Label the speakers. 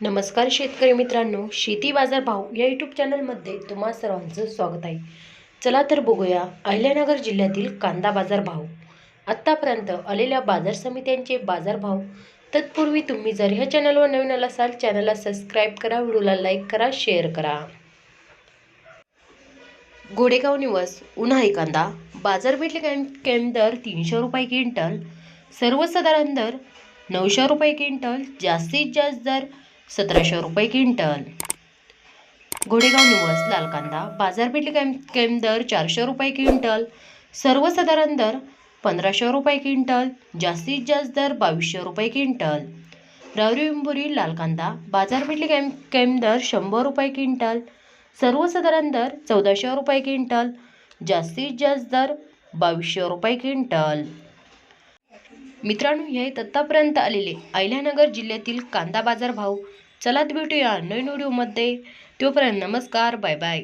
Speaker 1: नमस्कार शेतकरी मित्रांनो, शेती बाजार भाव या यूट्यूब चॅनलमध्ये तुम्हा सर्वांचं स्वागत आहे। चला तर बघूया अहिल्यानगर जिल्ह्यातील कांदा बाजार भाव, आत्तापर्यंत आलेल्या बाजार समित्यांचे बाजार भाव। तत्पूर्वी तुम्ही जर ह्या चॅनलवर नवीन असाल, चॅनलला सबस्क्राईब करा, व्हिडिओला लाईक करा, शेअर करा। गोडेगाव निवास उन्हाळी कांदा बाजारपेठ दर 300 रुपये क्विंटल, सर्वसाधारण दर 900 रुपये क्विंटल, जास्तीत जास्त दर 1700 रुपये क्विंटल। गोडेगाव निवास लाल कांदा बाजारपेठ दर 400 रुपये क्विंटल, सर्वसाधारण दर 1500 रुपये क्विंटल, जास्तीत जास्त दर 2200 रुपये क्विंटल। रावरी लाल कांदा बाजारपेठ दर 100 रुपये क्विंटल, सर्वसाधारण दर 1400 रुपये क्विंटल, जास्तीत जास्त दर 2200 रुपये क्विंटल। मित्रांनो, हे आतापर्यंत आलेले अहिल्यानगर जिल्ह्यातील कांदा बाजार भाव। चला भेटूया नवीन व्हिडिओमध्ये, तोपर्यंत नमस्कार, बाय बाय।